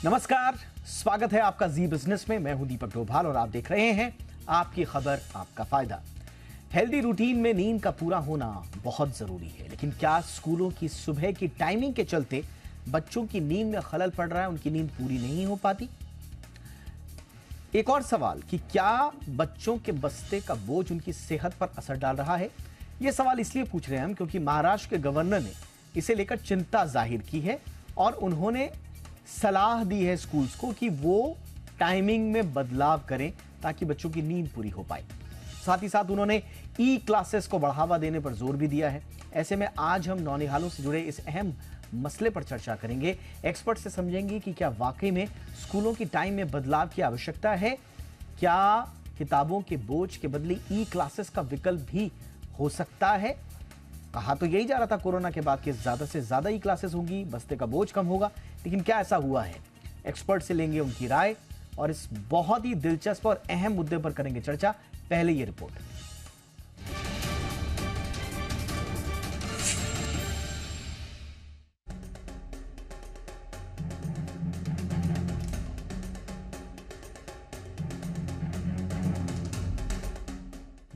नमस्कार, स्वागत है आपका जी बिजनेस में। मैं हूं दीपक डोभाल और आप देख रहे हैं आपकी खबर आपका फायदा। हेल्दी रूटीन में नींद का पूरा होना बहुत जरूरी है, लेकिन क्या स्कूलों की सुबह की टाइमिंग के चलते बच्चों की नींद में खलल पड़ रहा है, उनकी नींद पूरी नहीं हो पाती? एक और सवाल कि क्या बच्चों के बस्ते का बोझ उनकी सेहत पर असर डाल रहा है? यह सवाल इसलिए पूछ रहे हैं हम क्योंकि महाराष्ट्र के गवर्नर ने इसे लेकर चिंता जाहिर की है और उन्होंने सलाह दी है स्कूल्स को कि वो टाइमिंग में बदलाव करें ताकि बच्चों की नींद पूरी हो पाए। साथ ही साथ उन्होंने ई क्लासेस को बढ़ावा देने पर जोर भी दिया है। ऐसे में आज हम नौनिहालों से जुड़े इस अहम मसले पर चर्चा करेंगे। एक्सपर्ट से समझेंगे कि क्या वाकई में स्कूलों की टाइम में बदलाव की आवश्यकता है, क्या किताबों के बोझ के बदले ई क्लासेस का विकल्प भी हो सकता है। कहा तो यही जा रहा था कोरोना के बाद कि ज्यादा से ज्यादा ई क्लासेस होंगी, बस्ते का बोझ कम होगा, लेकिन क्या ऐसा हुआ है? एक्सपर्ट से लेंगे उनकी राय और इस बहुत ही दिलचस्प और अहम मुद्दे पर करेंगे चर्चा। पहले ये रिपोर्ट।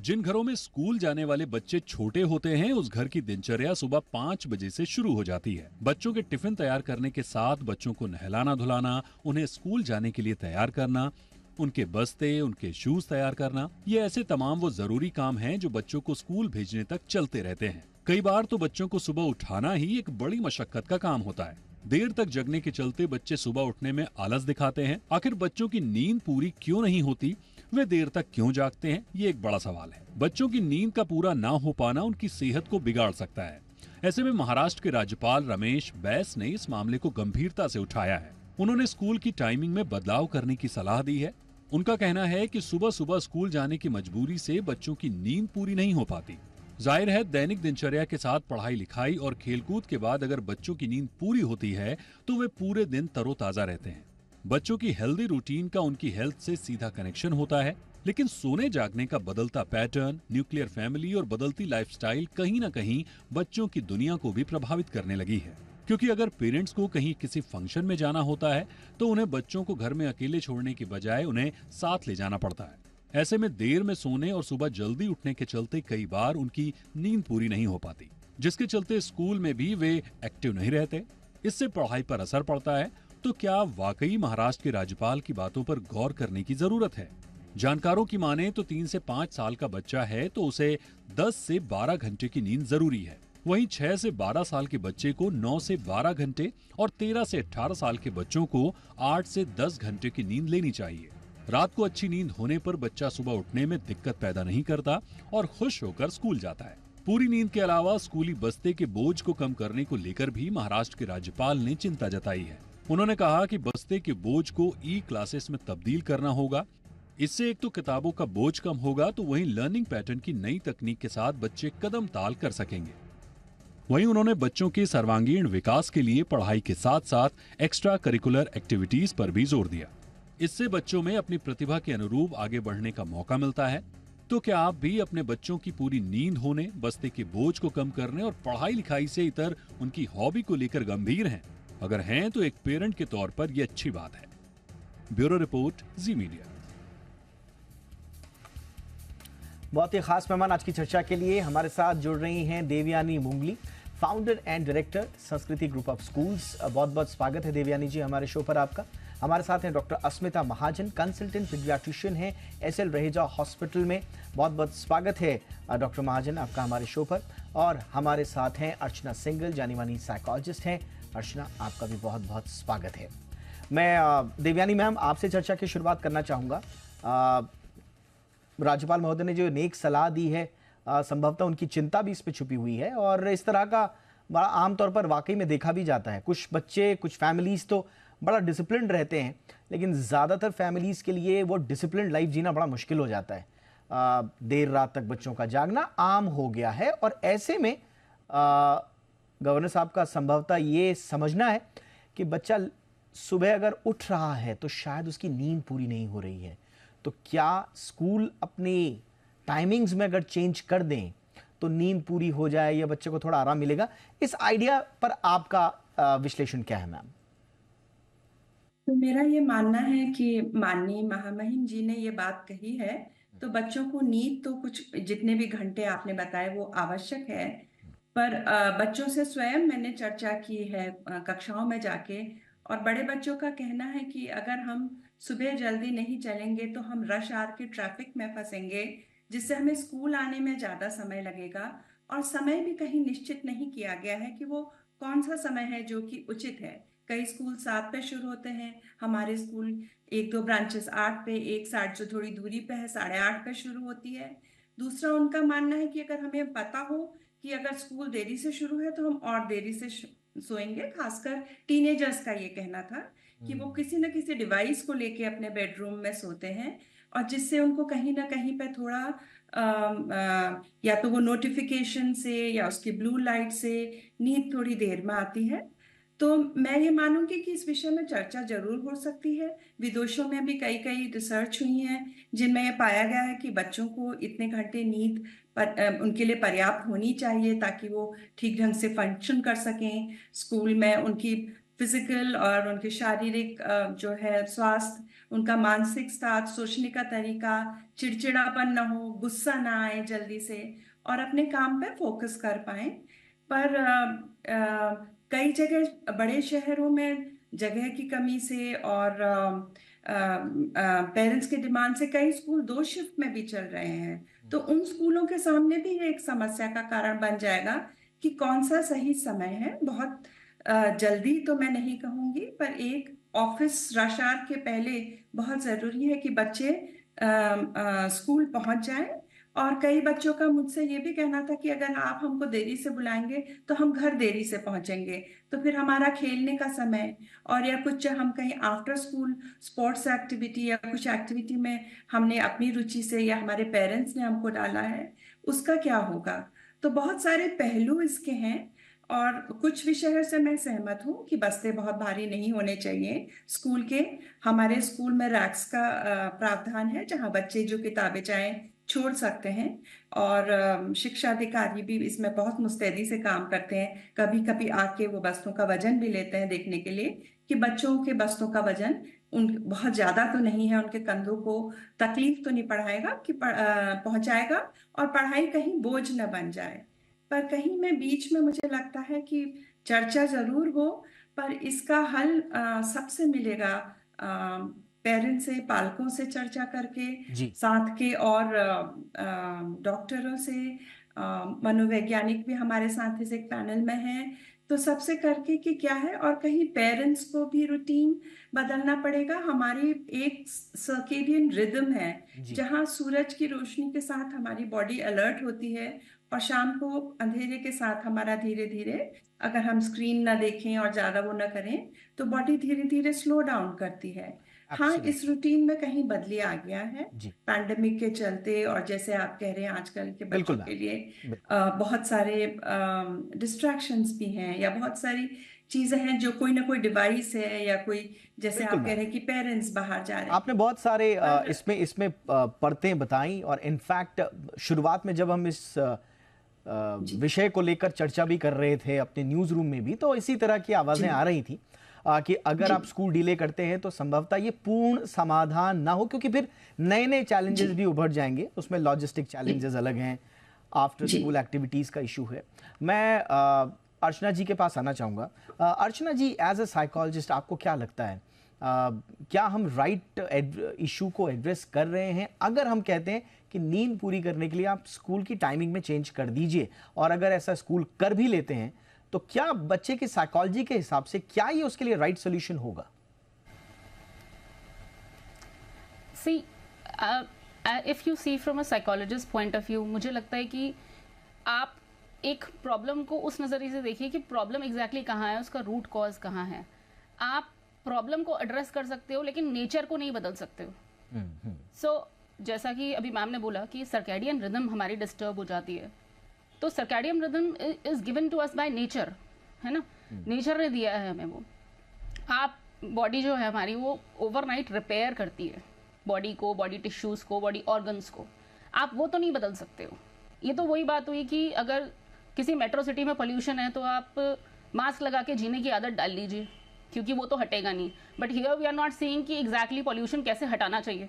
जिन घरों में स्कूल जाने वाले बच्चे छोटे होते हैं, उस घर की दिनचर्या सुबह 5 बजे से शुरू हो जाती है। बच्चों के टिफिन तैयार करने के साथ बच्चों को नहलाना धुलाना, उन्हें स्कूल जाने के लिए तैयार करना, उनके बस्ते, उनके शूज तैयार करना, ये ऐसे तमाम वो जरूरी काम हैं जो बच्चों को स्कूल भेजने तक चलते रहते हैं। कई बार तो बच्चों को सुबह उठाना ही एक बड़ी मशक्कत का काम होता है। देर तक जगने के चलते बच्चे सुबह उठने में आलस दिखाते हैं। आखिर बच्चों की नींद पूरी क्यों नहीं होती, वे देर तक क्यों जागते हैं, ये एक बड़ा सवाल है। बच्चों की नींद का पूरा ना हो पाना उनकी सेहत को बिगाड़ सकता है। ऐसे में महाराष्ट्र के राज्यपाल रमेश बैस ने इस मामले को गंभीरता से उठाया है। उन्होंने स्कूल की टाइमिंग में बदलाव करने की सलाह दी है। उनका कहना है कि सुबह सुबह स्कूल जाने की मजबूरी से बच्चों की नींद पूरी नहीं हो पाती। जाहिर है, दैनिक दिनचर्या के साथ पढ़ाई लिखाई और खेलकूद के बाद अगर बच्चों की नींद पूरी होती है तो वे पूरे दिन तरोताजा रहते हैं। बच्चों की हेल्दी रूटीन का उनकी हेल्थ से सीधा कनेक्शन होता है, लेकिन सोने जागने का बदलता पैटर्न, न्यूक्लियर फैमिली और बदलती लाइफस्टाइल कहीं न कहीं बच्चों की दुनिया को भी प्रभावित करने लगी है। क्योंकि अगर पेरेंट्स को कहीं किसी फंक्शन में जाना होता है तो उन्हें बच्चों को घर में अकेले छोड़ने की बजाय उन्हें साथ ले जाना पड़ता है। ऐसे में देर में सोने और सुबह जल्दी उठने के चलते कई बार उनकी नींद पूरी नहीं हो पाती, जिसके चलते स्कूल में भी वे एक्टिव नहीं रहते। इससे पढ़ाई पर असर पड़ता है। तो क्या वाकई महाराष्ट्र के राज्यपाल की बातों पर गौर करने की जरूरत है? जानकारों की माने तो 3 से 5 साल का बच्चा है तो उसे 10 से 12 घंटे की नींद जरूरी है। वहीं 6 से 12 साल के बच्चे को 9 से 12 घंटे और 13 से 18 साल के बच्चों को 8 से 10 घंटे की नींद लेनी चाहिए। रात को अच्छी नींद होने पर बच्चा सुबह उठने में दिक्कत पैदा नहीं करता और खुश होकर स्कूल जाता है। पूरी नींद के अलावा स्कूली बस्ते के बोझ को कम करने को लेकर भी महाराष्ट्र के राज्यपाल ने चिंता जताई है। उन्होंने कहा कि बस्ते के बोझ को ई क्लासेस में तब्दील करना होगा। इससे एक तो किताबों का बोझ कम होगा, तो वहीं लर्निंग पैटर्न की नई तकनीक के साथ बच्चे कदम ताल कर सकेंगे। वहीं उन्होंने बच्चों के सर्वांगीण विकास के लिए पढ़ाई के साथ साथ एक्स्ट्रा करिकुलर एक्टिविटीज पर भी जोर दिया। इससे बच्चों में अपनी प्रतिभा के अनुरूप आगे बढ़ने का मौका मिलता है। तो क्या आप भी अपने बच्चों की पूरी नींद होने, बस्ते के बोझ को कम करने और पढ़ाई लिखाई से इतर उनकी हॉबी को लेकर गंभीर हैं? अगर हैं तो एक पेरेंट के तौर पर यह अच्छी बात है। ब्यूरो रिपोर्ट, जी मीडिया। बहुत ही खास मेहमान आज की चर्चा के लिए हमारे साथ जुड़ रही हैं देवयानी मुंगली, फाउंडर एंड डायरेक्टर संस्कृति ग्रुप ऑफ स्कूल्स। बहुत बहुत स्वागत है देवयानी जी हमारे शो पर आपका। हमारे साथ हैं डॉक्टर अस्मिता महाजन, कंसल्टेंट पीडियाट्रिशियन हैं एसएल रहेजा हॉस्पिटल में। बहुत बहुत स्वागत है डॉक्टर महाजन आपका हमारे शो पर। और हमारे साथ हैं अर्चना सिंगल, जानी मानी साइकोलॉजिस्ट हैं। अर्चना, आपका भी बहुत बहुत स्वागत है। मैं देवयानी मैम आपसे चर्चा की शुरुआत करना चाहूँगा। राज्यपाल महोदय ने जो नेक सलाह दी है, संभवतः उनकी चिंता भी इस पे छुपी हुई है और इस तरह का बड़ा आमतौर पर वाकई में देखा भी जाता है। कुछ बच्चे, कुछ फैमिलीज तो बड़ा डिसिप्लिन रहते हैं, लेकिन ज़्यादातर फैमिलीज़ के लिए वो डिसिप्लिन लाइफ जीना बड़ा मुश्किल हो जाता है। देर रात तक बच्चों का जागना आम हो गया है और ऐसे में गवर्नर साहब का संभवतः ये समझना है कि बच्चा सुबह अगर उठ रहा है तो शायद उसकी नींद पूरी नहीं हो रही है। तो क्या स्कूल अपनी टाइमिंग्स में अगर चेंज कर दें तो नींद पूरी हो जाए या बच्चे को थोड़ा आराम मिलेगा? इस आइडिया पर आपका विश्लेषण क्या है मैम? तो मेरा ये मानना है कि माननीय महामहिम जी ने ये बात कही है, तो बच्चों को नींद तो कुछ जितने भी घंटे आपने बताए वो आवश्यक है, पर बच्चों से स्वयं मैंने चर्चा की है कक्षाओं में जाके, और बड़े बच्चों का कहना है कि अगर हम सुबह जल्दी नहीं चलेंगे तो हम रश आवर के ट्रैफिक में फंसेंगे, जिससे हमें स्कूल आने में ज्यादा समय लगेगा, और समय भी कहीं निश्चित नहीं किया गया है कि वो कौन सा समय है जो कि उचित है। कई स्कूल 7 पे शुरू होते हैं, हमारे स्कूल एक दो ब्रांचेस 8 पे, एक साइड से थोड़ी दूरी पे है 8:30 पे शुरू होती है। दूसरा उनका मानना है कि अगर हमें पता हो कि अगर स्कूल देरी से शुरू है तो हम और देरी से सोएंगे। खासकर टीनेजर्स का ये कहना था कि वो किसी न किसी डिवाइस को लेके अपने बेडरूम में सोते हैं, और जिससे उनको कहीं ना कहीं पे थोड़ा या तो वो नोटिफिकेशन से या उसकी ब्लू लाइट से नींद थोड़ी देर में आती है। तो मैं ये मानूंगी कि इस विषय में चर्चा जरूर हो सकती है। विदेशों में भी कई कई रिसर्च हुई हैं जिनमें यह पाया गया है कि बच्चों को इतने घंटे नींद उनके लिए पर्याप्त होनी चाहिए ताकि वो ठीक ढंग से फंक्शन कर सकें स्कूल में। उनकी फिजिकल और उनके शारीरिक जो है स्वास्थ्य, उनका मानसिक साथ, सोचने का तरीका, चिड़चिड़ापन ना हो, गुस्सा ना आए जल्दी से, और अपने काम पे फोकस कर पाए। पर कई जगह बड़े शहरों में जगह की कमी से और पेरेंट्स के डिमांड से कई स्कूल 2 शिफ्ट में भी चल रहे हैं, तो उन स्कूलों के सामने भी ये एक समस्या का कारण बन जाएगा कि कौन सा सही समय है। बहुत जल्दी तो मैं नहीं कहूंगी, पर एक ऑफिस रश आवर के पहले बहुत जरूरी है कि बच्चे स्कूल पहुंच जाएं। और कई बच्चों का मुझसे ये भी कहना था कि अगर आप हमको देरी से बुलाएंगे तो हम घर देरी से पहुंचेंगे, तो फिर हमारा खेलने का समय और या कुछ हम कहीं आफ्टर स्कूल स्पोर्ट्स एक्टिविटी या कुछ एक्टिविटी में हमने अपनी रुचि से या हमारे पेरेंट्स ने हमको डाला है, उसका क्या होगा। तो बहुत सारे पहलू इसके हैं, और कुछ विषयों से मैं सहमत हूँ कि बस्ते बहुत भारी नहीं होने चाहिए स्कूल के। हमारे स्कूल में रैक्स का प्रावधान है जहाँ बच्चे जो किताबें चाहें छोड़ सकते हैं, और शिक्षा अधिकारी भी इसमें बहुत मुस्तैदी से काम करते हैं। कभी कभी आके वो बस्तों का वजन भी लेते हैं देखने के लिए कि बच्चों के बस्तों का वजन उन बहुत ज्यादा तो नहीं है, उनके कंधों को तकलीफ तो नहीं पढ़ाएगा कि पहुंचाएगा, और पढ़ाई कहीं बोझ न बन जाए। पर कहीं में बीच में मुझे लगता है कि चर्चा जरूर हो, पर इसका हल सबसे मिलेगा पेरेंट्स से, पालकों से चर्चा करके, जी। साथ के और डॉक्टरों से, मनोवैज्ञानिक भी हमारे साथ इस एक पैनल में हैं, तो सबसे करके कि क्या है। और कहीं पेरेंट्स को भी रूटीन बदलना पड़ेगा। हमारी एक सर्केडियन रिदम है जी। जहाँ सूरज की रोशनी के साथ हमारी बॉडी अलर्ट होती है, और शाम को अंधेरे के साथ हमारा धीरे धीरे, अगर हम स्क्रीन ना देखें और ज्यादा वो ना करें, तो बॉडी धीरे धीरे स्लो डाउन करती है। हाँ, इस एब्सोल्युटली। रूटीन में कहीं बदली आ गया है जी। पैंडेमिक के चलते, और जैसे आप कह रहे हैं आजकल के बिल्कुल बच्चों मैम। के लिए बिल्कुल। बहुत सारे डिस्ट्रैक्शंस भी हैं, या बहुत सारी चीजें हैं जो कोई ना कोई डिवाइस है, या कोई जैसे बिल्कुल आप कह मैम, रहे हैं कि पेरेंट्स बाहर जा रहे हैं। आपने बहुत सारे पर इसमें इसमें परतें बताई, और इनफैक्ट शुरुआत में जब हम इस जी विषय को लेकर चर्चा भी कर रहे थे अपने न्यूज़ रूम में भी, तो इसी तरह की आवाज़ें जी आ रही थी कि अगर जी आप स्कूल डिले करते हैं तो संभवतः ये पूर्ण समाधान ना हो, क्योंकि फिर नए नए जी चैलेंजेस भी उभर जाएंगे। उसमें लॉजिस्टिक जी चैलेंजेस अलग हैं, आफ्टर जी स्कूल एक्टिविटीज़ का इशू है। मैं अर्चना जी के पास आना चाहूँगा। अर्चना जी, एज अ साइकोलॉजिस्ट आपको क्या लगता है, क्या हम राइट इशू को एड्रेस कर रहे हैं अगर हम कहते हैं कि नींद पूरी करने के लिए आप स्कूल की टाइमिंग में चेंज कर दीजिए, और अगर ऐसा स्कूल कर भी लेते हैं तो क्या बच्चे की साइकोलॉजी के हिसाब से क्या ये उसके लिए राइट सोल्यूशन होगा? See, if you see from a psychologist point of view, मुझे लगता है कि आप एक प्रॉब्लम को उस नज़रिए से देखिए कि प्रॉब्लम एग्जैक्टली कहाँ है, उसका रूट कॉज कहाँ है। आप प्रॉब्लम को एड्रेस कर सकते हो लेकिन नेचर को नहीं बदल सकते हो। सो जैसा कि अभी मैम ने बोला कि सर्कैडियन रिदम हमारी डिस्टर्ब हो जाती है, तो circadian rhythm is given to us by nature, है ना। नेचर ने दिया है हमें वो। आप बॉडी जो है हमारी वो ओवरनाइट रिपेयर करती है बॉडी को, बॉडी टिश्यूज को, बॉडी ऑर्गन्स को। आप वो तो नहीं बदल सकते हो। ये तो वही बात हुई कि अगर किसी मेट्रो सिटी में पोल्यूशन है तो आप मास्क लगा के जीने की आदत डाल लीजिए, क्योंकि वो तो हटेगा नहीं। But here we are not seeing कि एग्जैक्टली पॉल्यूशन कैसे हटाना चाहिए।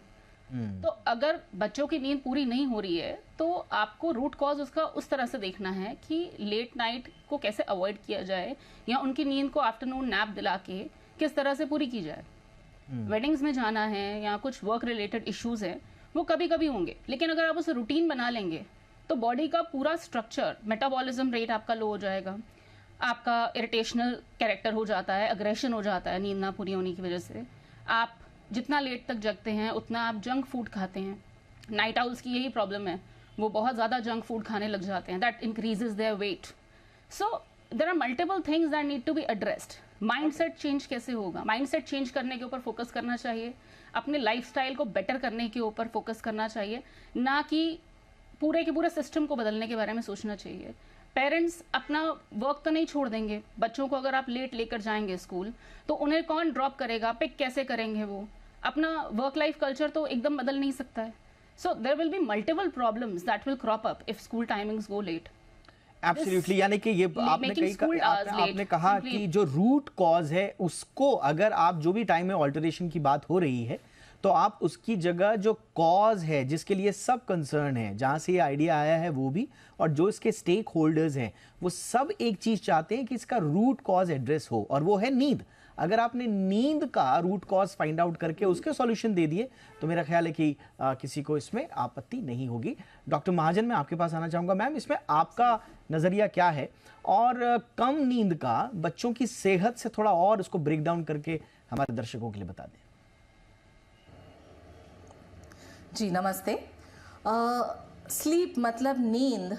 तो अगर बच्चों की नींद पूरी नहीं हो रही है तो आपको रूट कॉज उसका उस तरह से देखना है कि लेट नाइट को कैसे अवॉइड किया जाए, या उनकी नींद को आफ्टरनून नैप दिला के किस तरह से पूरी की जाए। वेडिंग्स में जाना है या कुछ वर्क रिलेटेड इश्यूज है, वो कभी कभी होंगे, लेकिन अगर आप उसे रूटीन बना लेंगे तो बॉडी का पूरा स्ट्रक्चर, मेटाबॉलिज्म रेट आपका लो हो जाएगा, आपका इरिटेशनल कैरेक्टर हो जाता है, अग्रेशन हो जाता है नींद ना पूरी होने की वजह से। आप जितना लेट तक जगते हैं उतना आप जंक फूड खाते हैं। नाइट आउल्स की यही प्रॉब्लम है, वो बहुत ज़्यादा जंक फूड खाने लग जाते हैं, that increases their weight. So there are multiple things that need to be addressed. Mindset change कैसे होगा? माइंडसेट चेंज करने के ऊपर फोकस करना चाहिए, अपने लाइफस्टाइल को बेटर करने के ऊपर फोकस करना चाहिए, ना कि पूरे के पूरे सिस्टम को बदलने के बारे में सोचना चाहिए। पेरेंट्स अपना वर्क तो नहीं छोड़ देंगे, बच्चों को अगर आप लेट लेकर जाएंगे स्कूल तो उन्हें कौन ड्रॉप करेगा, पिक कैसे करेंगे? वो अपना वर्क लाइफ कल्चर तो एकदम बदल नहीं सकता है। So there will be multiple problems that will crop up if school timings go late. Absolutely, यानी कि ये आपने कहा कि जो रूट कॉज है उसको, अगर आप जो भी टाइम में ऑल्टरेशन की बात हो रही है तो आप उसकी जगह जो कॉज है जिसके लिए सब कंसर्न है, जहां से ये आइडिया आया है वो भी, और जो इसके स्टेक होल्डर्स हैं वो सब एक चीज चाहते हैं कि इसका रूट कॉज एड्रेस हो, और वो है नींद। अगर आपने नींद का रूट कॉज फाइंड आउट करके उसके सॉल्यूशन दे दिए तो मेरा ख्याल है कि किसी को इसमें आपत्ति नहीं होगी। डॉक्टर महाजन, मैं आपके पास आना चाहूंगा। मैम, इसमें आपका नजरिया क्या है, और कम नींद का बच्चों की सेहत से थोड़ा और उसको ब्रेक डाउन करके हमारे दर्शकों के लिए बता दें। जी नमस्ते। स्लीप मतलब नींद,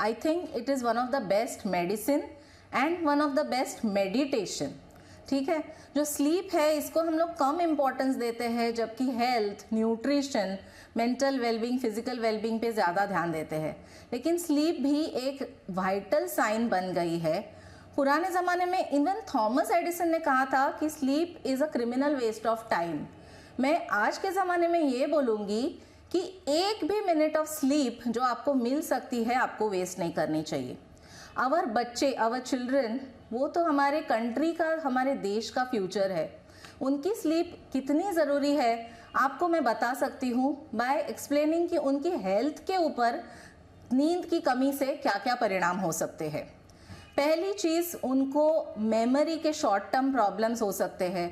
I think it is one of the best medicine and one of the best meditation. ठीक है, जो स्लीप है इसको हम लोग कम इम्पोर्टेंस देते हैं, जबकि health, nutrition, mental wellbeing, physical wellbeing पे ज़्यादा ध्यान देते हैं। लेकिन स्लीप भी एक वाइटल साइन बन गई है। पुराने ज़माने में इवन थॉमस एडिसन ने कहा था कि sleep is a criminal waste of time. मैं आज के ज़माने में ये बोलूँगी कि एक भी मिनट ऑफ स्लीप जो आपको मिल सकती है आपको वेस्ट नहीं करनी चाहिए। आवर बच्चे, आवर चिल्ड्रन, वो तो हमारे कंट्री का, हमारे देश का फ्यूचर है। उनकी स्लीप कितनी ज़रूरी है आपको मैं बता सकती हूँ बाय एक्सप्लेनिंग कि उनकी हेल्थ के ऊपर नींद की कमी से क्या क्या परिणाम हो सकते हैं। पहली चीज़, उनको मेमोरी के शॉर्ट टर्म प्रॉब्लम्स हो सकते हैं।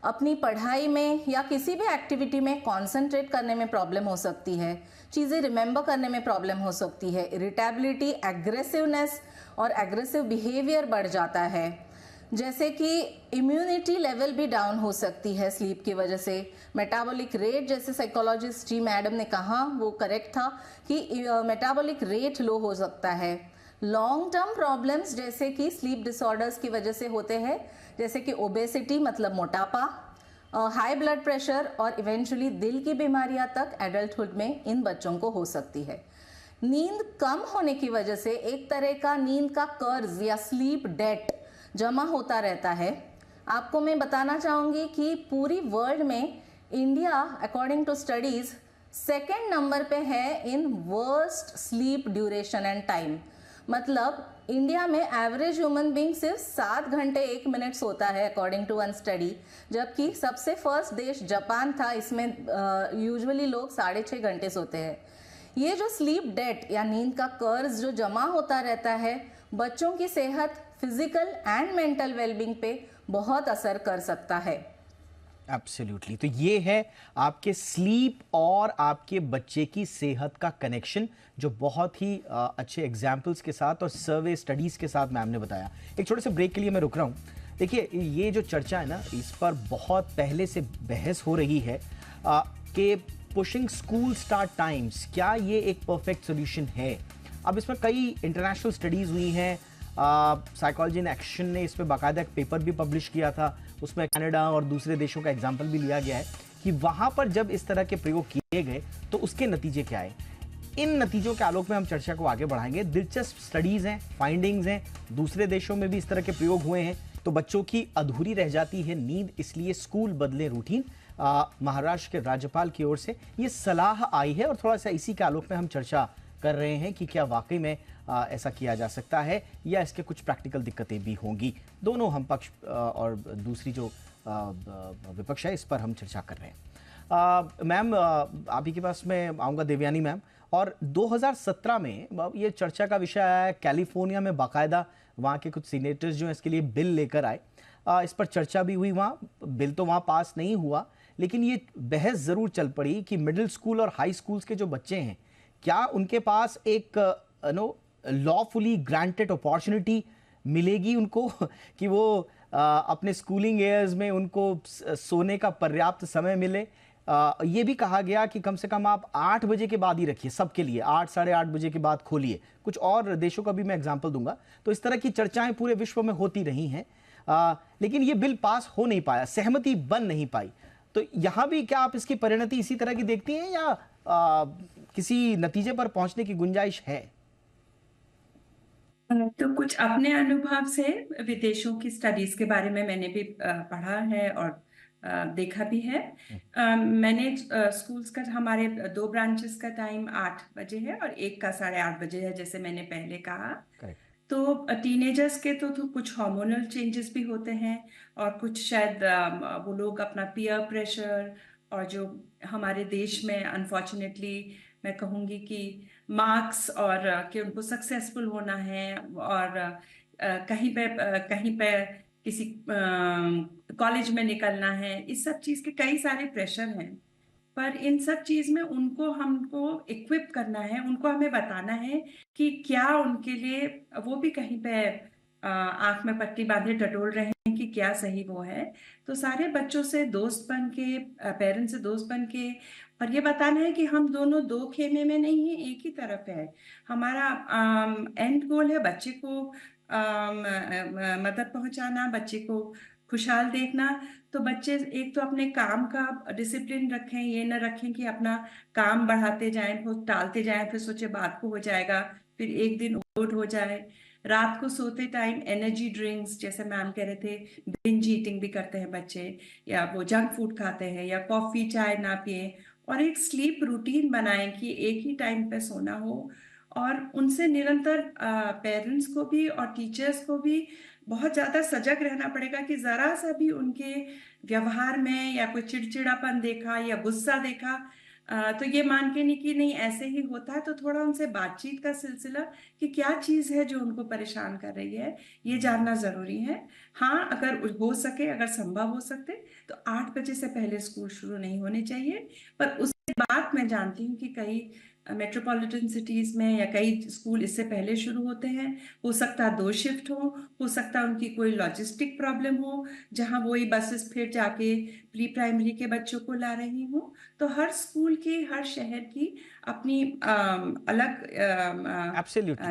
अपनी पढ़ाई में या किसी भी एक्टिविटी में कंसंट्रेट करने में प्रॉब्लम हो सकती है, चीज़ें रिमेंबर करने में प्रॉब्लम हो सकती है, इरिटेबिलिटी, एग्रेसिवनेस और एग्रेसिव बिहेवियर बढ़ जाता है। जैसे कि इम्यूनिटी लेवल भी डाउन हो सकती है स्लीप की वजह से। मेटाबॉलिक रेट, जैसे साइकोलॉजिस्ट जी मैडम ने कहा वो करेक्ट था कि मेटाबॉलिक रेट लो हो सकता है। लॉन्ग टर्म प्रॉब्लम्स जैसे कि स्लीप डिसऑर्डर्स की वजह से होते हैं, जैसे कि ओबेसिटी मतलब मोटापा, हाई ब्लड प्रेशर और इवेंचुअली दिल की बीमारियां तक एडल्टहुड में इन बच्चों को हो सकती है। नींद कम होने की वजह से एक तरह का नींद का कर्ज या स्लीप डेट जमा होता रहता है। आपको मैं बताना चाहूँगी कि पूरी वर्ल्ड में India according to studies second number पे है in worst sleep duration and time. मतलब इंडिया में एवरेज ह्यूमन बीइंग सिर्फ 7 घंटे 1 मिनट सोता है अकॉर्डिंग टू वन स्टडी, जबकि सबसे फर्स्ट देश जापान था, इसमें यूजुअली लोग 6.5 घंटे सोते हैं। ये जो स्लीप डेट या नींद का कर्ज जो जमा होता रहता है बच्चों की सेहत, फिजिकल एंड मेंटल वेलबींग पे बहुत असर कर सकता है। एब्सोल्युटली। तो ये है आपके स्लीप और आपके बच्चे की सेहत का कनेक्शन, जो बहुत ही अच्छे एग्जाम्पल्स के साथ और सर्वे स्टडीज के साथ मैम ने बताया। एक छोटे से ब्रेक के लिए मैं रुक रहा हूँ। देखिए, ये जो चर्चा है ना, इस पर बहुत पहले से बहस हो रही है कि पुशिंग स्कूल स्टार्ट टाइम्स, क्या ये एक परफेक्ट सोल्यूशन है? अब इसमें कई इंटरनेशनल स्टडीज हुई हैं। साइकोलॉजी इन एक्शन ने इस पर बाकायदा एक पेपर भी पब्लिश किया था, उसमें कनाडा और दूसरे देशों का एग्जाम्पल भी लिया गया है कि वहाँ पर जब इस तरह के प्रयोग किए गए तो उसके नतीजे क्या आए। इन नतीजों के आलोक में हम चर्चा को आगे बढ़ाएंगे। दिलचस्प स्टडीज हैं, फाइंडिंग्स हैं, दूसरे देशों में भी इस तरह के प्रयोग हुए हैं। तो बच्चों की अधूरी रह जाती है नींद, इसलिए स्कूल बदले रूटीन। महाराष्ट्र के राज्यपाल की ओर से ये सलाह आई है और थोड़ा सा इसी के आलोक में हम चर्चा कर रहे हैं कि क्या वाकई में ऐसा किया जा सकता है या इसके कुछ प्रैक्टिकल दिक्कतें भी होंगी। दोनों हम पक्ष और दूसरी जो विपक्ष है, इस पर हम चर्चा कर रहे हैं। मैम, आप ही के पास मैं आऊँगा, देवयानी मैम। और 2017 में ये चर्चा का विषय आया, कैलिफोर्निया में बाकायदा वहाँ के कुछ सीनेटर्स जो हैं इसके लिए बिल लेकर आए। इस पर चर्चा भी हुई, वहाँ बिल तो वहाँ पास नहीं हुआ, लेकिन ये बहस ज़रूर चल पड़ी कि मिडिल स्कूल और हाई स्कूल्स के जो बच्चे हैं, क्या उनके पास एक लॉफुली ग्रांटेड अपॉर्चुनिटी मिलेगी उनको कि वो अपने स्कूलिंग ईयर्स में उनको सोने का पर्याप्त समय मिले। ये भी कहा गया कि कम से कम आप 8 बजे के बाद ही रखिए सबके लिए, 8 साढ़े 8 बजे के बाद खोलिए। कुछ और देशों का भी मैं एग्जांपल दूंगा। तो इस तरह की चर्चाएं पूरे विश्व में होती रही हैं, लेकिन ये बिल पास हो नहीं पाया, सहमति बन नहीं पाई। तो यहाँ भी क्या आप इसकी परिणति इसी तरह की देखती हैं या किसी नतीजे पर पहुंचने की गुंजाइश है? तो कुछ अपने अनुभव से विदेशों की स्टडीज के बारे में मैंने भी पढ़ा है और देखा भी है। मैंने स्कूल्स का, हमारे 2 ब्रांचेस का टाइम 8 बजे है और एक का 8:30 बजे है, जैसे मैंने पहले कहा। तो टीनेजर्स के तो कुछ हार्मोनल चेंजेस भी होते हैं और कुछ शायद वो लोग अपना पीयर प्रेशर और जो हमारे देश में अनफॉर्चुनेटली मैं कहूँगी कि मार्क्स और कि उनको सक्सेसफुल होना है और कहीं पे किसी कॉलेज में निकलना है, इस सब चीज़ के कई सारे प्रेशर हैं। पर इन सब चीज़ में हमको इक्विप करना है, उनको हमें बताना है कि क्या उनके लिए वो भी कहीं पे आंख में पट्टी बांधे टटोल रहे हैं कि क्या सही वो है। तो सारे बच्चों से दोस्त बन के, पेरेंट्स से दोस्त बन के, और ये बताना है कि हम दोनों 2 खेमे में नहीं है, एक ही तरफ है। हमारा एंड गोल है बच्चे को मदद पहुंचाना, बच्चे को खुशहाल देखना। तो बच्चे एक तो अपने काम का डिसिप्लिन रखें, ये न रखें कि अपना काम बढ़ाते जाएं, फिर टालते जाएं, फिर सोचे बात को हो जाएगा, फिर एक दिन ओवरलोड हो जाए। रात को सोते टाइम एनर्जी ड्रिंक्स, जैसे मैम कह रहे थे, बिंज ईटिंग भी करते हैं बच्चे, या वो जंक फूड खाते हैं, या कॉफी चाय ना पिए। और एक स्लीप रूटीन बनाएं कि एक ही टाइम पे सोना हो। और उनसे निरंतर पेरेंट्स को भी और टीचर्स को भी बहुत ज़्यादा सजग रहना पड़ेगा कि ज़रा सा भी उनके व्यवहार में या कोई चिड़चिड़ापन देखा या गुस्सा देखा तो ये मान के नहीं कि नहीं ऐसे ही होता है, तो थोड़ा उनसे बातचीत का सिलसिला कि क्या चीज़ है जो उनको परेशान कर रही है, ये जानना ज़रूरी है। हाँ, अगर हो सके, अगर संभव हो सके तो 8 बजे से पहले स्कूल शुरू नहीं होने चाहिए। पर उसके बाद मैं जानती हूँ कि कई मेट्रोपॉलिटन सिटीज में या कई स्कूल इससे पहले शुरू होते हैं। हो सकता है 2 शिफ्ट हो सकता है उनकी कोई लॉजिस्टिक प्रॉब्लम हो, जहां वही बसेस फिर जाके प्री प्राइमरी के बच्चों को ला रही हूँ। तो हर स्कूल की, हर शहर की अपनी अलग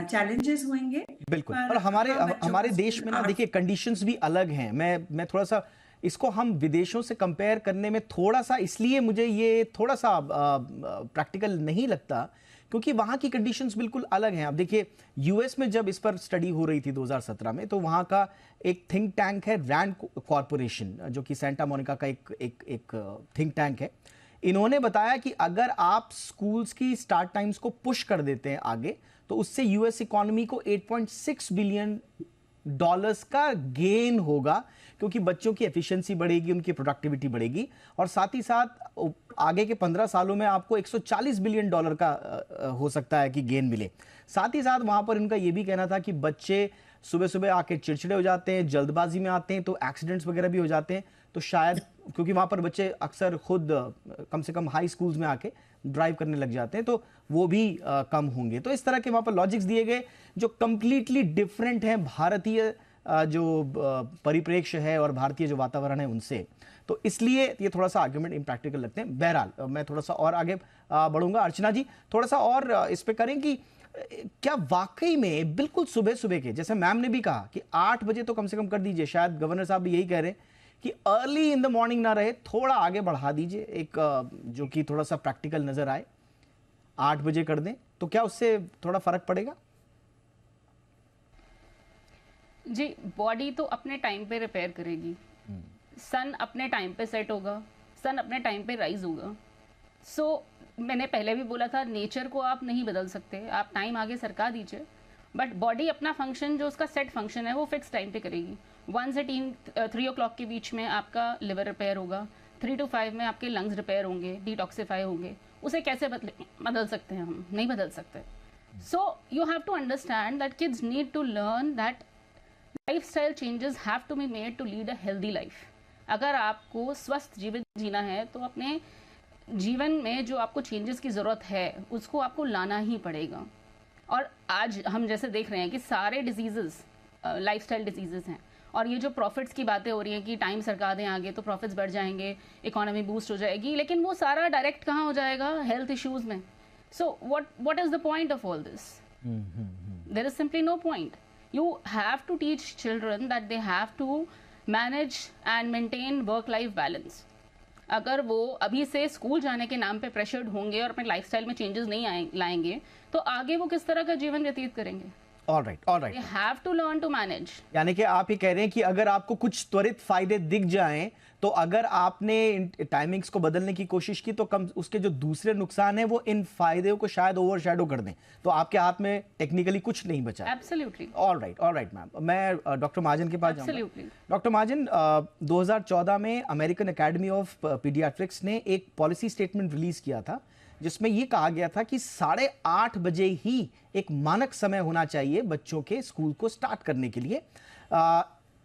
चैलेंजेस होंगे। बिल्कुल। और हमारे देश में ना देखिए कंडीशंस भी अलग हैं। मैं थोड़ा सा इसको हम विदेशों से कंपेयर करने में थोड़ा सा, इसलिए मुझे ये थोड़ा सा प्रैक्टिकल नहीं लगता क्योंकि वहाँ की कंडीशंस बिल्कुल अलग हैं। आप देखिए यूएस में जब इस पर स्टडी हो रही थी 2017 में, तो वहाँ का एक थिंक टैंक है रैंड कॉरपोरेशन, जो कि सेंटा मोनिका का एक थिंक टैंक है। इन्होंने बताया कि अगर आप स्कूल्स की स्टार्ट टाइम्स को पुश कर देते हैं आगे, तो उससे यूएस इकोनॉमी को $8.6 बिलियन का गेन होगा, क्योंकि बच्चों की एफिशिएंसी बढ़ेगी, उनकी प्रोडक्टिविटी बढ़ेगी, और साथ ही साथ आगे के 15 सालों में आपको $140 बिलियन का हो सकता है कि गेन मिले। साथ ही साथ वहां पर इनका यह भी कहना था कि बच्चे सुबह सुबह आके चिड़चिड़े हो जाते हैं, जल्दबाजी में आते हैं, तो एक्सीडेंट्स वगैरह भी हो जाते हैं। तो शायद क्योंकि वहां पर बच्चे अक्सर खुद कम से कम हाई स्कूल्स में आके ड्राइव करने लग जाते हैं, तो वो भी कम होंगे। तो इस तरह के वहां पर लॉजिक्स दिए गए जो कंप्लीटली डिफरेंट हैं भारतीय जो परिप्रेक्ष्य है और भारतीय जो वातावरण है उनसे। तो इसलिए ये थोड़ा सा आर्ग्यूमेंट इम्प्रैक्टिकल लगते हैं। बहरहाल मैं थोड़ा सा और आगे बढ़ूंगा। अर्चना जी, थोड़ा सा और इस पे करें कि क्या वाकई में बिल्कुल सुबह सुबह के, जैसे मैम ने भी कहा कि 8 बजे तो कम से कम कर दीजिए, शायद गवर्नर साहब भी यही कह रहे हैं कि अर्ली इन द मॉर्निंग ना रहे, थोड़ा आगे बढ़ा दीजिए, एक जो कि थोड़ा सा प्रैक्टिकल नजर आए, 8 बजे कर दें, तो क्या उससे थोड़ा फर्क पड़ेगा? जी, बॉडी तो अपने टाइम पे रिपेयर करेगी, सन अपने टाइम पे सेट होगा, सन अपने टाइम पे राइज होगा। सो मैंने पहले भी बोला था, नेचर को आप नहीं बदल सकते, आप टाइम आगे सरका दीजिए, बट बॉडी अपना फंक्शन जो उसका सेट फंक्शन है वो फिक्स टाइम पे करेगी। 1 से 3 o'clock के बीच में आपका लिवर रिपेयर होगा, 3 to 5 में आपके लंग्स रिपेयर होंगे, डिटॉक्सीफाई होंगे। उसे कैसे बदल सकते हैं? हम नहीं बदल सकते। So you have to understand that kids need to learn that lifestyle changes have to be made to lead a healthy life. अगर आपको स्वस्थ जीवन जीना है तो अपने जीवन में जो आपको चेंजेस की ज़रूरत है उसको आपको लाना ही पड़ेगा। और आज हम जैसे देख रहे हैं कि सारे डिजीज़ेस लाइफस्टाइल डिजीज़ेस हैं, और ये जो प्रॉफिट्स की बातें हो रही हैं कि टाइम सरका दें आगे तो प्रॉफिट्स बढ़ जाएंगे, इकोनॉमी बूस्ट हो जाएगी, लेकिन वो सारा डायरेक्ट कहाँ हो जाएगा? हेल्थ इश्यूज़ में। सो what is the point of all this? There is simply no point. You have to teach children that they have to manage and maintain work-life balance. अगर वो अभी से स्कूल जाने के नाम पे प्रेशर्ड होंगे और अपने लाइफस्टाइल में चेंजेस नहीं लाएंगे तो आगे वो किस तरह का जीवन व्यतीत करेंगे? All right. They have to learn to manage. यानी कि आप ये कह रहे हैं कि अगर आपको कुछ त्वरित फायदे दिख जाएं तो अगर आपने टाइमिंग्स को बदलने की कोशिश की तो कम उसके जो दूसरे नुकसान है वो इन फायदों को शायद ओवरशैडो कर दें, तो आपके हाथ में टेक्निकली कुछ नहीं बचा। Absolutely. All right ma'am. मैं डॉक्टर महाजन के पास जाऊंगा। Absolutely. डॉक्टर महाजन, 2014 में अमेरिकन एकेडमी ऑफ पीडियाट्रिक्स ने एक पॉलिसी स्टेटमेंट रिलीज किया था जिसमें ये कहा गया था कि 8:30 बजे ही एक मानक समय होना चाहिए बच्चों के स्कूल को स्टार्ट करने के लिए,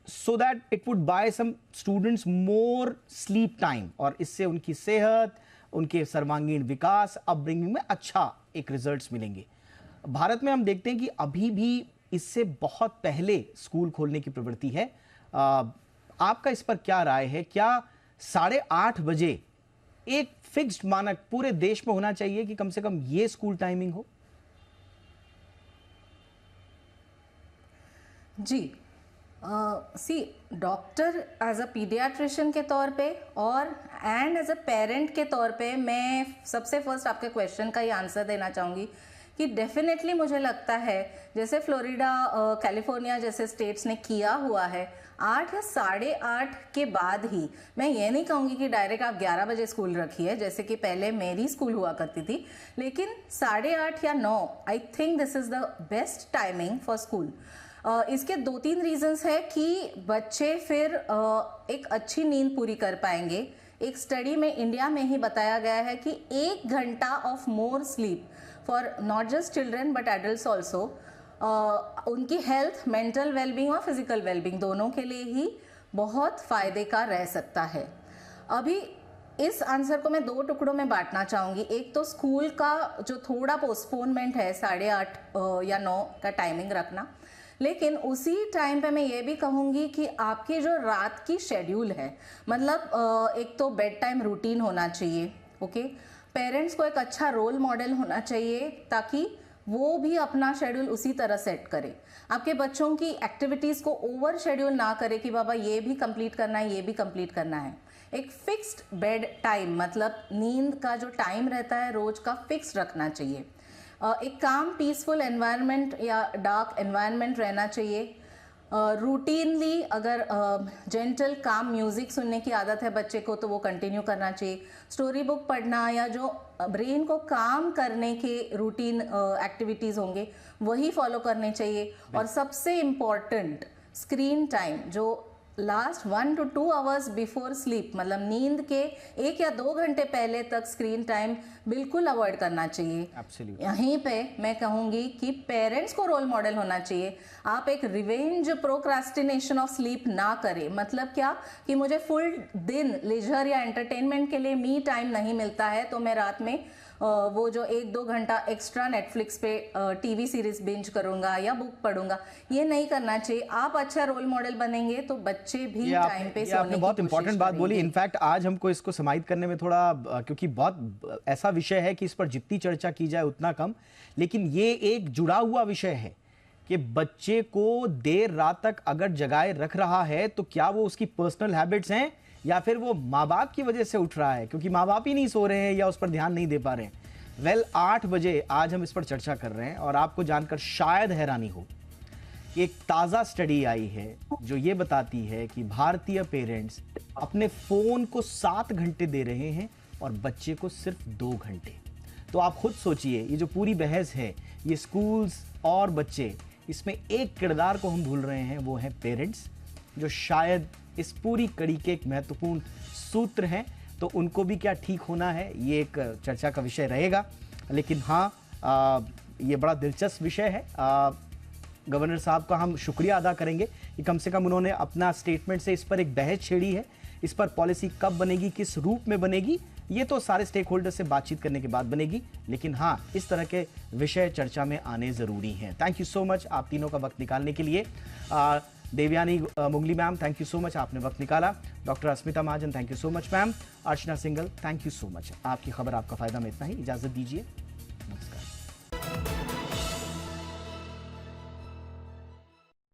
so that it would buy some students more sleep time, और इससे उनकी सेहत, उनके सर्वांगीण विकास, अपब्रिंगिंग में अच्छा एक रिजल्ट्स मिलेंगे। भारत में हम देखते हैं कि अभी भी इससे बहुत पहले स्कूल खोलने की प्रवृत्ति है। आपका इस पर क्या राय है? क्या 8:30 बजे एक फिक्स्ड मानक पूरे देश में होना चाहिए कि कम से कम ये स्कूल टाइमिंग हो? जी, सी डॉक्टर एज अ पीडियाट्रिशियन के तौर पे और एंड एज अ पेरेंट के तौर पे मैं सबसे फर्स्ट आपके क्वेश्चन का ही आंसर देना चाहूँगी कि डेफिनेटली मुझे लगता है जैसे फ्लोरिडा, कैलिफोर्निया जैसे स्टेट्स ने किया हुआ है, 8 या 8:30 के बाद ही, मैं ये नहीं कहूँगी कि डायरेक्ट आप 11 बजे स्कूल रखिए जैसे कि पहले मेरी स्कूल हुआ करती थी, लेकिन 8:30 या 9, I think this is the best timing for school. इसके 2-3 रीजंस है कि बच्चे फिर एक अच्छी नींद पूरी कर पाएंगे। एक स्टडी में इंडिया में ही बताया गया है कि 1 घंटा of more sleep for not just children but adults also, उनकी हेल्थ, मेंटल वेलबींग और फिजिकल वेलबींग दोनों के लिए ही बहुत फायदे का रह सकता है। अभी इस आंसर को मैं 2 टुकड़ों में बांटना चाहूँगी। एक तो स्कूल का जो थोड़ा पोस्टपोनमेंट है 8:30 या 9 का टाइमिंग रखना, लेकिन उसी टाइम पे मैं ये भी कहूँगी कि आपकी जो रात की शेड्यूल है, मतलब एक तो बेड टाइम रूटीन होना चाहिए, ओके। पेरेंट्स को एक अच्छा रोल मॉडल होना चाहिए ताकि वो भी अपना शेड्यूल उसी तरह सेट करे। आपके बच्चों की एक्टिविटीज़ को ओवर शेड्यूल ना करे कि बाबा ये भी कंप्लीट करना है, ये भी कंप्लीट करना है। एक फिक्स्ड बेड टाइम, मतलब नींद का जो टाइम रहता है रोज का फिक्स रखना चाहिए। एक काम पीसफुल एनवायरनमेंट या डार्क एनवायरनमेंट रहना चाहिए। रूटीनली अगर जेंटल काम म्यूज़िक सुनने की आदत है बच्चे को तो वो कंटिन्यू करना चाहिए। स्टोरी बुक पढ़ना या जो ब्रेन को काम करने के रूटीन एक्टिविटीज़ होंगे वही फॉलो करने चाहिए। और सबसे इम्पॉर्टेंट स्क्रीन टाइम जो last 1 to 2 hours before sleep, मतलब नींद के 1 या 2 घंटे पहले तक स्क्रीन टाइम बिल्कुल अवॉइड करना चाहिए। Absolutely. यहीं पे मैं कहूँगी कि पेरेंट्स को रोल मॉडल होना चाहिए। आप एक रिवेंज प्रोक्रास्टिनेशन ऑफ स्लीप ना करें। मतलब क्या कि मुझे फुल दिन लेजर या एंटरटेनमेंट के लिए मी टाइम नहीं मिलता है तो मैं रात में वो जो 1-2 घंटा एक्स्ट्रा नेटफ्लिक्स पे टीवी सीरीज बिंज करूंगा या बुक पढ़ूंगा, ये नहीं करना चाहिए। आप अच्छा रोल मॉडल बनेंगे तो बच्चे भी टाइम पे सोने आपने बहुत इंपॉर्टेंट बात बोली। इनफैक्ट आज हमको इसको समाहित करने में थोड़ा, क्योंकि बहुत ऐसा विषय है कि इस पर जितनी चर्चा की जाए उतना कम, लेकिन ये एक जुड़ा हुआ विषय है कि बच्चे को देर रात तक अगर जगाए रख रहा है तो क्या वो उसकी पर्सनल हैबिट्स हैं या फिर वो माँ बाप की वजह से उठ रहा है क्योंकि माँ बाप ही नहीं सो रहे हैं या उस पर ध्यान नहीं दे पा रहे हैं। वेल 8 बजे आज हम इस पर चर्चा कर रहे हैं और आपको जानकर शायद हैरानी हो कि एक ताज़ा स्टडी आई है जो ये बताती है कि भारतीय पेरेंट्स अपने फ़ोन को 7 घंटे दे रहे हैं और बच्चे को सिर्फ 2 घंटे। तो आप खुद सोचिए, ये जो पूरी बहस है ये स्कूल्स और बच्चे, इसमें एक किरदार को हम भूल रहे हैं, वो है पेरेंट्स। जो शायद इस पूरी कड़ी के एक महत्वपूर्ण सूत्र हैं, तो उनको भी क्या ठीक होना है, ये एक चर्चा का विषय रहेगा। लेकिन हाँ, ये बड़ा दिलचस्प विषय है। गवर्नर साहब का हम शुक्रिया अदा करेंगे कि कम से कम उन्होंने अपना स्टेटमेंट से इस पर एक बहस छेड़ी है। इस पर पॉलिसी कब बनेगी, किस रूप में बनेगी, ये तो सारे स्टेक होल्डर से बातचीत करने के बाद बनेगी। लेकिन हाँ, इस तरह के विषय चर्चा में आने ज़रूरी हैं। थैंक यू सो मच आप तीनों का वक्त निकालने के लिए। Devyani Mungli ma'am, thank you so much, आपने वक्त निकाला। Doctor Asmita Mahajan, thank you so much ma'am. Archana Singhal, thank you so much. आपकी खबर आपका फ़ायदा में इतना ही, इजाज़त दीजिए, नमस्कार।